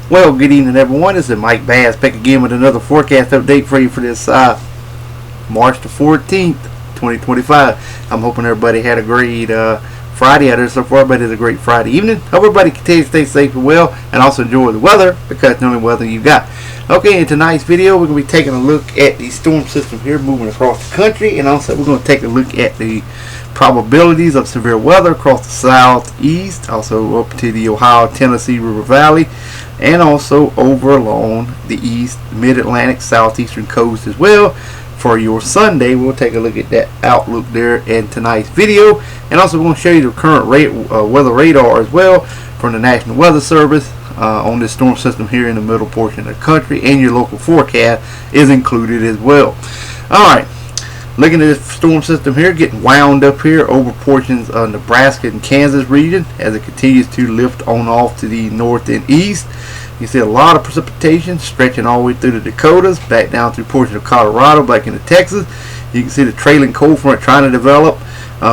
Well, good evening, everyone. This is Mike Bass back again with another forecast update for you for this March the 14th, 2025. I'm hoping everybody had a great Friday out there so far, but it's a great Friday evening. Hope everybody continues to stay safe and well, and also enjoy the weather because it's the only weather you got. Okay, in tonight's video, we're going to be taking a look at the storm system here moving across the country, and also we're going to take a look at the probabilities of severe weather across the southeast, also up to the Ohio, Tennessee River Valley, and also over along the east, mid-Atlantic, southeastern coast as well. For your Sunday, we'll take a look at that outlook there in tonight's video, and also we're going to show you the current weather radar as well from the National Weather Service on this storm system here in the middle portion of the country, and your local forecast is included as well. Alright, looking at this storm system here getting wound up here over portions of Nebraska and Kansas region as it continues to lift on off to the north and east. You see a lot of precipitation stretching all the way through the Dakotas, back down through portions of Colorado, back into Texas. You can see the trailing cold front trying to develop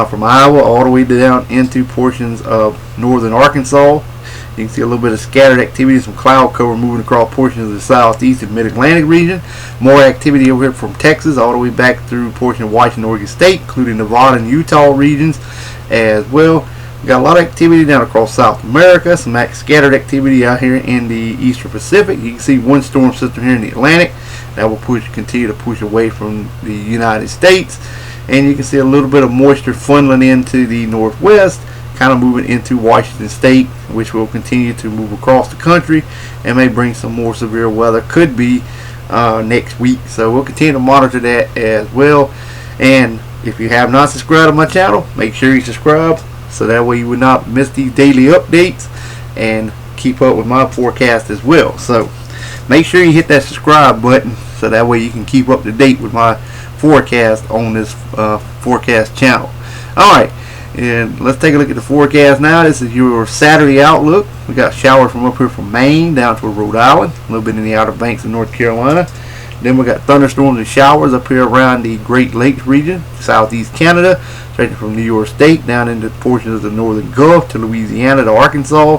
from Iowa all the way down into portions of northern Arkansas. You can see a little bit of scattered activity, some cloud cover moving across portions of the southeast and mid-Atlantic region. More activity over here from Texas all the way back through portions of Washington, Oregon State, including Nevada and Utah regions as well. We got a lot of activity down across South America, some scattered activity out here in the Eastern Pacific. You can see one storm system here in the Atlantic that will continue to push away from the United States. And you can see a little bit of moisture funneling into the northwest, kind of moving into Washington State, which will continue to move across the country and may bring some more severe weather, could be next week. So we'll continue to monitor that as well. And if you have not subscribed to my channel, make sure you subscribe, so that way you will not miss these daily updates and keep up with my forecast as well. So make sure you hit that subscribe button so that way you can keep up to date with my forecast on this forecast channel. Alright, and let's take a look at the forecast now. This is your Saturday outlook. We got showers from up here from Maine down to Rhode Island, a little bit in the Outer Banks of North Carolina. Then we got thunderstorms and showers up here around the Great Lakes region, southeast Canada, stretching from New York State down into portions of the northern Gulf to Louisiana to Arkansas.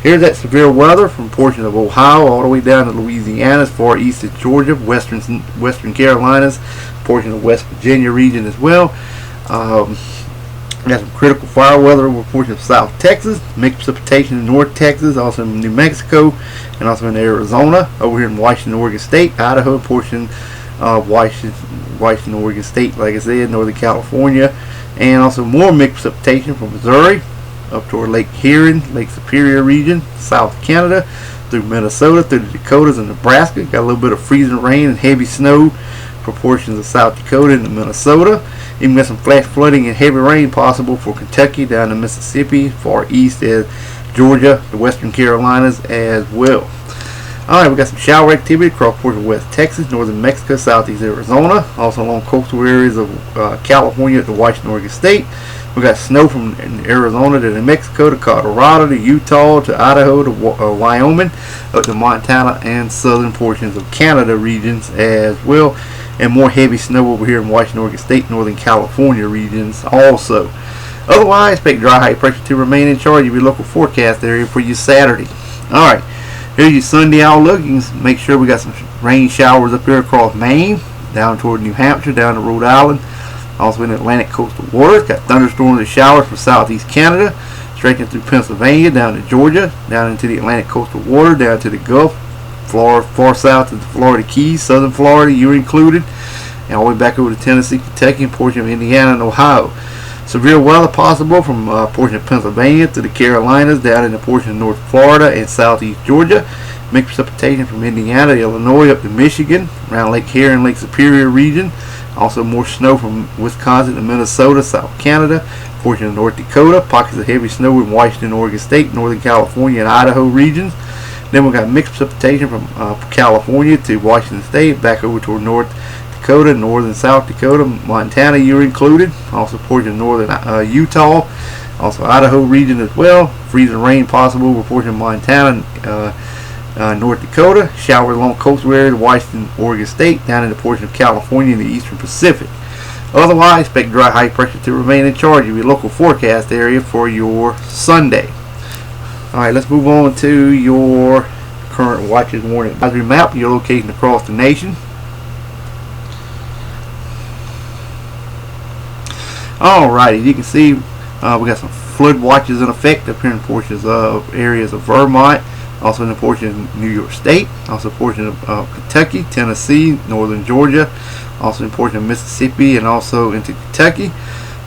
Here's that severe weather from portions of Ohio all the way down to Louisiana, as far east as Georgia, western Carolinas, portion of West Virginia region as well. We got some critical fire weather over portions of South Texas, mixed precipitation in North Texas, also in New Mexico, and also in Arizona, over here in Washington, Oregon State, Idaho, portion of Washington, Oregon State, like I said, Northern California, and also more mixed precipitation from Missouri up toward Lake Huron, Lake Superior region, South Canada, through Minnesota, through the Dakotas and Nebraska. Got a little bit of freezing rain and heavy snow for portions of South Dakota and Minnesota. Even got some flash flooding and heavy rain possible for Kentucky down to Mississippi, far east as Georgia, the western Carolinas as well. Alright, we got some shower activity across portions of West Texas, northern Mexico, southeast Arizona, also along coastal areas of California to Washington, Oregon State. We got snow from Arizona to New Mexico to Colorado to Utah to Idaho to Wyoming, up to Montana and southern portions of Canada regions as well. And more heavy snow over here in Washington, Oregon State, Northern California regions also. Otherwise, expect dry high pressure to remain in charge of your local forecast area for your Saturday. Alright, here's your Sunday outlook. You can make sure we got some rain showers up here across Maine, down toward New Hampshire, down to Rhode Island, also in Atlantic coastal waters. Got thunderstorms and showers from southeast Canada, stretching through Pennsylvania, down to Georgia, down into the Atlantic coastal water, down to the Gulf, Florida, far south to the Florida Keys, southern Florida, you're included, and all the way back over to Tennessee, Kentucky, and portion of Indiana and Ohio. Severe weather possible from portion of Pennsylvania to the Carolinas, down into portion of North Florida and southeast Georgia. Mixed precipitation from Indiana to Illinois up to Michigan, around Lake Huron, Lake Superior region. Also more snow from Wisconsin to Minnesota, South Canada, portion of North Dakota. Pockets of heavy snow in Washington, Oregon State, Northern California, and Idaho regions. Then we got mixed precipitation from California to Washington State, back over toward North Dakota, northern South Dakota, Montana, you're included. Also portion of northern Utah, also Idaho region as well. Freezing rain possible over portion of Montana, North Dakota. Showers along coastal areas of Washington, Oregon State, down in the portion of California in the eastern Pacific. Otherwise, expect dry high pressure to remain in charge of your local forecast area for your Sunday. Alright, let's move on to your current watches warning advisory map, your location across the nation. Alrighty, you can see we got some flood watches in effect up here in portions of areas of Vermont, also in the portion of New York State, also portion of Kentucky, Tennessee, northern Georgia, also in portion of Mississippi, and also into Kentucky.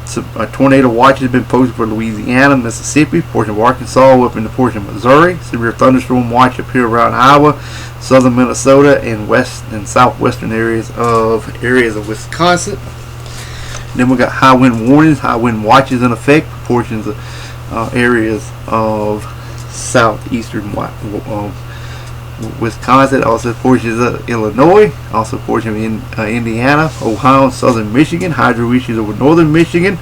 So a tornado watch has been posted for Louisiana, Mississippi, portion of Arkansas, up in the portion of Missouri. Severe thunderstorm watch up here around Iowa, southern Minnesota, and west and southwestern areas of Wisconsin. Then we got high wind warnings, high wind watches in effect for portions of areas of southeastern Wisconsin, also portions of Illinois, also portions of Indiana, Ohio, and southern Michigan. Hydro issues over northern Michigan.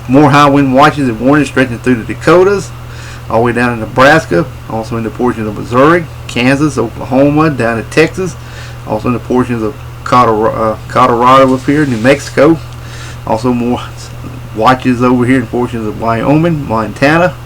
More high wind watches and warnings stretching through the Dakotas, all the way down in Nebraska, also in the portions of Missouri, Kansas, Oklahoma, down to Texas, also in the portions of Colorado up here, New Mexico. Also more watches over here in portions of Wyoming, Montana,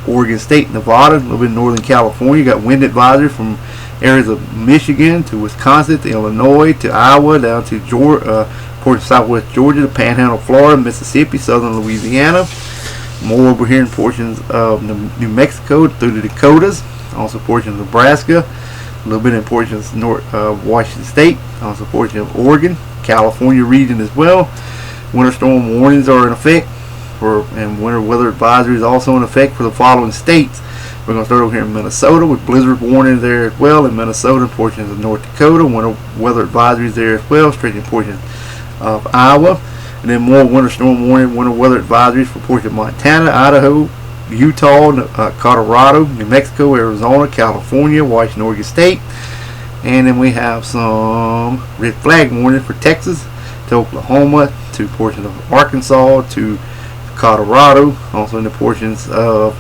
Oregon State, Nevada, a little bit of northern California. Got wind advisory from areas of Michigan to Wisconsin to Illinois to Iowa down to Georgia, portions of southwest Georgia, the Panhandle, Florida, Mississippi, southern Louisiana. More over here in portions of New Mexico through the Dakotas, also portions of Nebraska, a little bit in portions of North Washington State, also portions of Oregon, California region as well. Winter storm warnings are in effect, and winter weather advisory is also in effect for the following states. We're going to start over here in Minnesota with blizzard warnings there as well. In Minnesota, portions of North Dakota, winter weather advisories there as well, stretching portions of Iowa. And then more winter storm warning, winter weather advisories for portions of Montana, Idaho, Utah, Colorado, New Mexico, Arizona, California, Washington, Oregon State. And then we have some red flag warnings for Texas, to Oklahoma, to portions of Arkansas, to Colorado, also in the portions of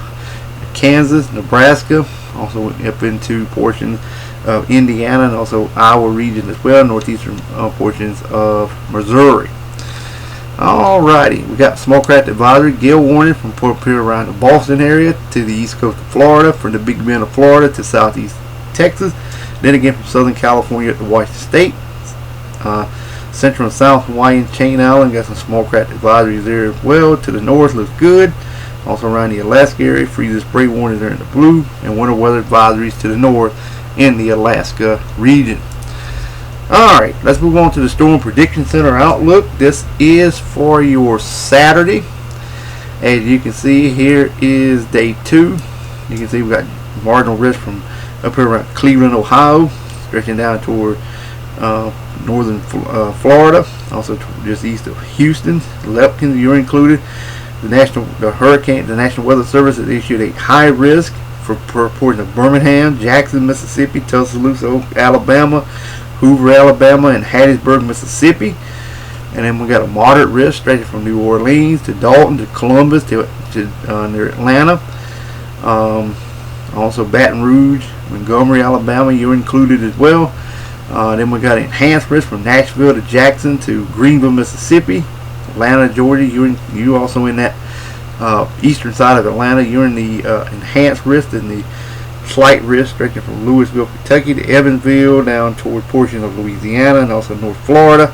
Kansas, Nebraska, also up into portions of Indiana, and also Iowa region as well, northeastern portions of Missouri. Alrighty, we got small craft advisory, gale warning from up here around the Boston area to the east coast of Florida, from the Big Bend of Florida to southeast Texas, then again from southern California up to Washington State. Central and South Hawaii and Chain Island, got some small craft advisories there as well. To the north looks good. Also around the Alaska area, freeze spray warnings there in the blue, and winter weather advisories to the north in the Alaska region. Alright, let's move on to the Storm Prediction Center outlook. This is for your Saturday. As you can see, here is day 2. You can see we got marginal risk from up here around Cleveland, Ohio, stretching down toward northern Florida, also just east of Houston. Lepkins, you're included. The National Weather Service has issued a high risk for portions of Birmingham, Jackson, Mississippi, Tuscaloosa, Alabama, Hoover, Alabama, and Hattiesburg, Mississippi. And then we got a moderate risk stretching from New Orleans to Dalton to Columbus to near Atlanta. Also Baton Rouge, Montgomery, Alabama, you're included as well. Then we got enhanced risk from Nashville to Jackson to Greenville, Mississippi. Atlanta, Georgia, you also in that eastern side of Atlanta. You're in the enhanced risk and the slight risk stretching from Louisville, Kentucky to Evansville down toward portions of Louisiana and also North Florida.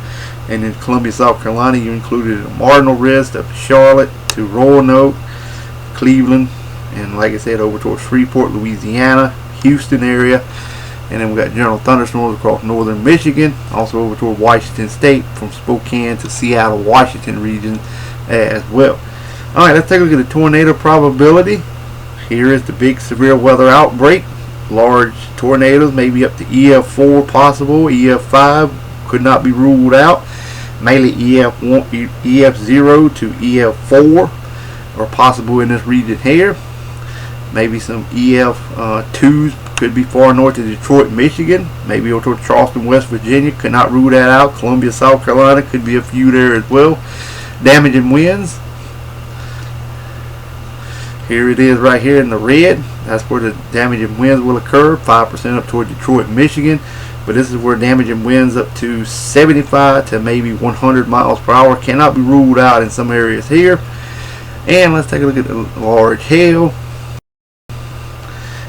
And in Columbia, South Carolina, you're included in a marginal risk up to Charlotte to Roanoke, Cleveland, and like I said, over towards Freeport, Louisiana, Houston area. And then we got general thunderstorms across northern Michigan, also over toward Washington State from Spokane to Seattle, Washington region as well. Alright, let's take a look at the tornado probability. Here is the big severe weather outbreak. Large tornadoes, maybe up to EF4 possible, EF5 could not be ruled out. Mainly EF0 to EF4 are possible in this region here. Maybe some EF2s could be far north of Detroit, Michigan. Maybe over toward Charleston, West Virginia. Could not rule that out. Columbia, South Carolina, could be a few there as well. Damaging winds. Here it is right here in the red. That's where the damaging winds will occur. 5% up toward Detroit, Michigan. But this is where damaging winds up to 75 to maybe 100 miles per hour cannot be ruled out in some areas here. And let's take a look at the large hail.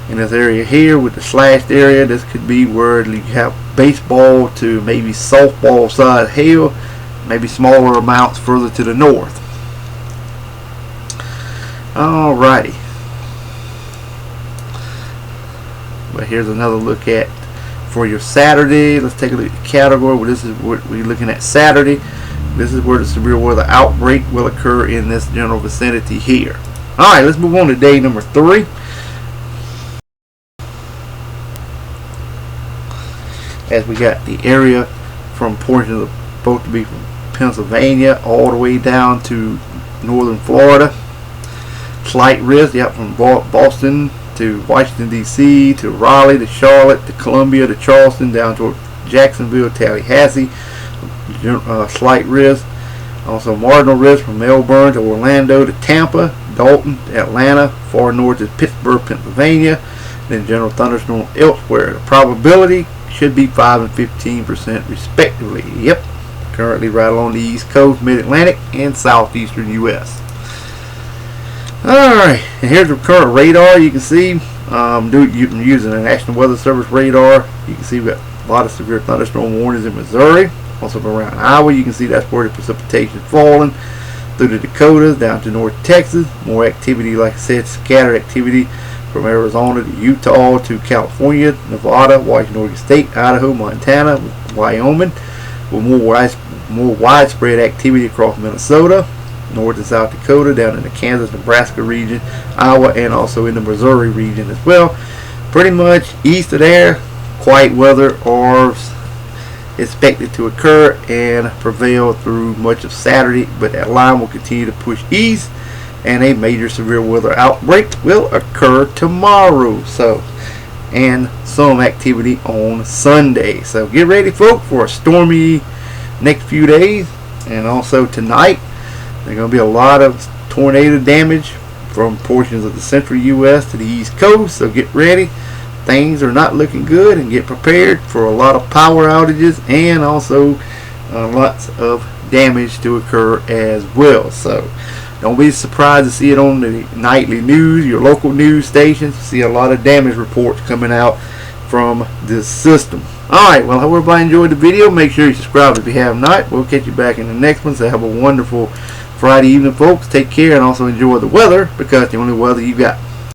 And in this area here with the slashed area. This could be where you have baseball to maybe softball size hail, maybe smaller amounts further to the north. Alrighty. But here's another look at for your Saturday. Let's take a look at the category. Well, this is what we're looking at Saturday. This is where the severe weather outbreak will occur in this general vicinity here. Alright, let's move on to day number 3. As we got the area from portions of supposed to be from Pennsylvania all the way down to northern Florida. Slight risk, from Boston to Washington D.C. to Raleigh to Charlotte to Columbia to Charleston down to Jacksonville, Tallahassee. Slight risk. Also marginal risk from Melbourne to Orlando to Tampa, Dalton to Atlanta, far north to Pittsburgh, Pennsylvania. Then general thunderstorm elsewhere. The probability should be 5 and 15% respectively. Yep, currently right along the East Coast, Mid-Atlantic, and southeastern U.S. Alright, and here's the current radar. You can see using the National Weather Service radar. You can see we've got a lot of severe thunderstorm warnings in Missouri. Also around Iowa, you can see that's where the precipitation is falling. Through the Dakotas, down to North Texas. More activity, like I said, scattered activity from Arizona to Utah to California, Nevada, Washington, Oregon State, Idaho, Montana, Wyoming. With more widespread activity across Minnesota, North and South Dakota, down in the Kansas, Nebraska region, Iowa, and also in the Missouri region as well. Pretty much east of there, quiet weather are expected to occur and prevail through much of Saturday, but that line will continue to push east, and a major severe weather outbreak will occur tomorrow. And some activity on Sunday. So get ready, folks, for a stormy next few days. And also tonight, there's going to be a lot of tornado damage from portions of the central U.S. to the East Coast. So get ready. Things are not looking good, and get prepared for a lot of power outages and also lots of damage to occur as well. So don't be surprised to see it on the nightly news, your local news stations. See a lot of damage reports coming out from this system. Alright, well, I hope everybody enjoyed the video. Make sure you subscribe if you have not. We'll catch you back in the next one. So have a wonderful Friday evening, folks. Take care and also enjoy the weather, because the only weather you got.